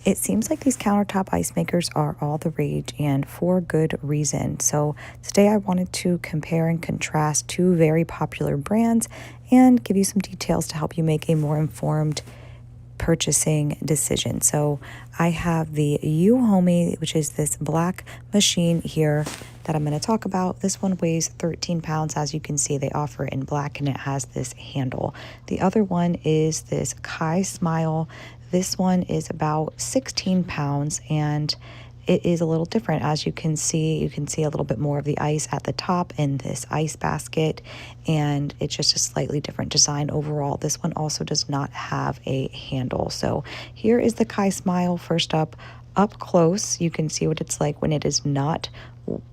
It seems like these countertop ice makers are all the rage and for good reason. So today I wanted to compare and contrast two very popular brands and give you some details to help you make a more informed purchasing decision. So I have the UHomey, which is this black machine here that I'm going to talk about. This one weighs 13 pounds. As you can see, they offer it in black and it has this handle. The other one is this Kismile. This one is about 16 pounds and it is a little different. As you can see a little bit more of the ice at the top in this ice basket, and it's just a slightly different design overall. This one also does not have a handle. So here is the Kismile. First up close, you can see what it's like when it is not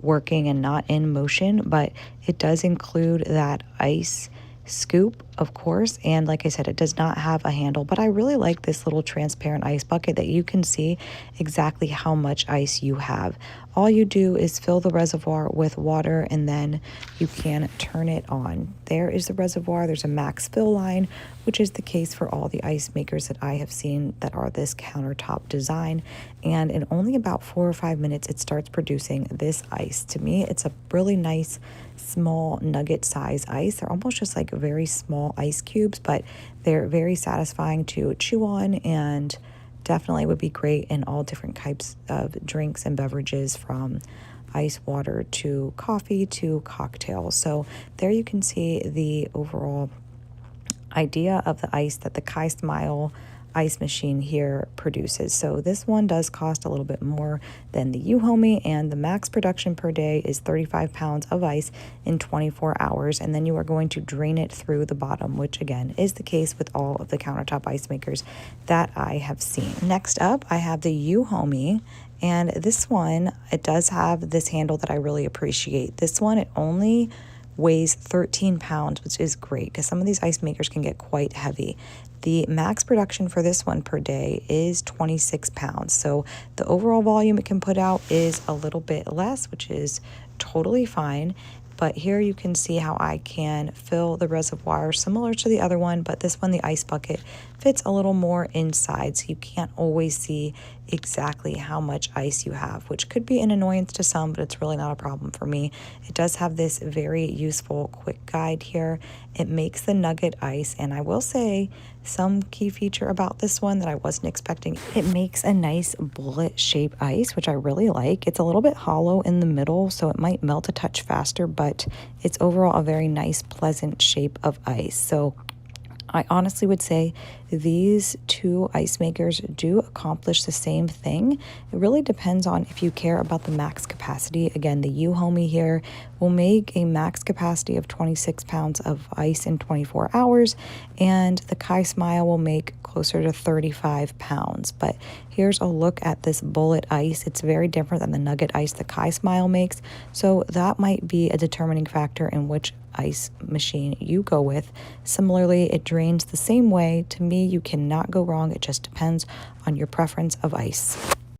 working and not in motion, but it does include that ice scoop, of course, and like I said, it does not have a handle, but I really like this little transparent ice bucket that you can see exactly how much ice you have. All you do is fill the reservoir with water and then you can turn it on. There is the reservoir. There's a max fill line, which is the case for all the ice makers that I have seen that are this countertop design, and in only about 4 or 5 minutes it starts producing this ice. To me, it's a really nice small nugget size ice. They're almost just like very small ice cubes, but they're very satisfying to chew on and definitely would be great in all different types of drinks and beverages, from ice water to coffee to cocktails. So there you can see the overall idea of the ice that the Kismile ice machine here produces. So this one does cost a little bit more than the UHomey, and the max production per day is 35 pounds of ice in 24 hours, and then you are going to drain it through the bottom, which again is the case with all of the countertop ice makers that I have seen. Next up, I have the UHomey, and this one, it does have this handle that I really appreciate. This one, it only weighs 13 pounds, which is great because some of these ice makers can get quite heavy. The max production for this one per day is 26 pounds. So the overall volume it can put out is a little bit less, which is totally fine. But here you can see how I can fill the reservoir similar to the other one, but this one, the ice bucket, fits a little more inside, so you can't always see exactly how much ice you have, which could be an annoyance to some, but it's really not a problem for me. It does have this very useful quick guide here. It makes the nugget ice, and I will say some key feature about this one that I wasn't expecting. It makes a nice bullet shape ice, which I really like. It's a little bit hollow in the middle, so it might melt a touch faster, but it's overall a very nice, pleasant shape of ice. So I honestly would say these two ice makers do accomplish the same thing. It really depends on if you care about the max capacity. Again, the UHomey here will make a max capacity of 26 pounds of ice in 24 hours, and the Kismile will make closer to 35 pounds. But here's a look at this bullet ice. It's very different than the nugget ice the Kismile makes, so that might be a determining factor in which ice machine you go with. Similarly, it drains the same way. To me, you cannot go wrong. It just depends on your preference of ice.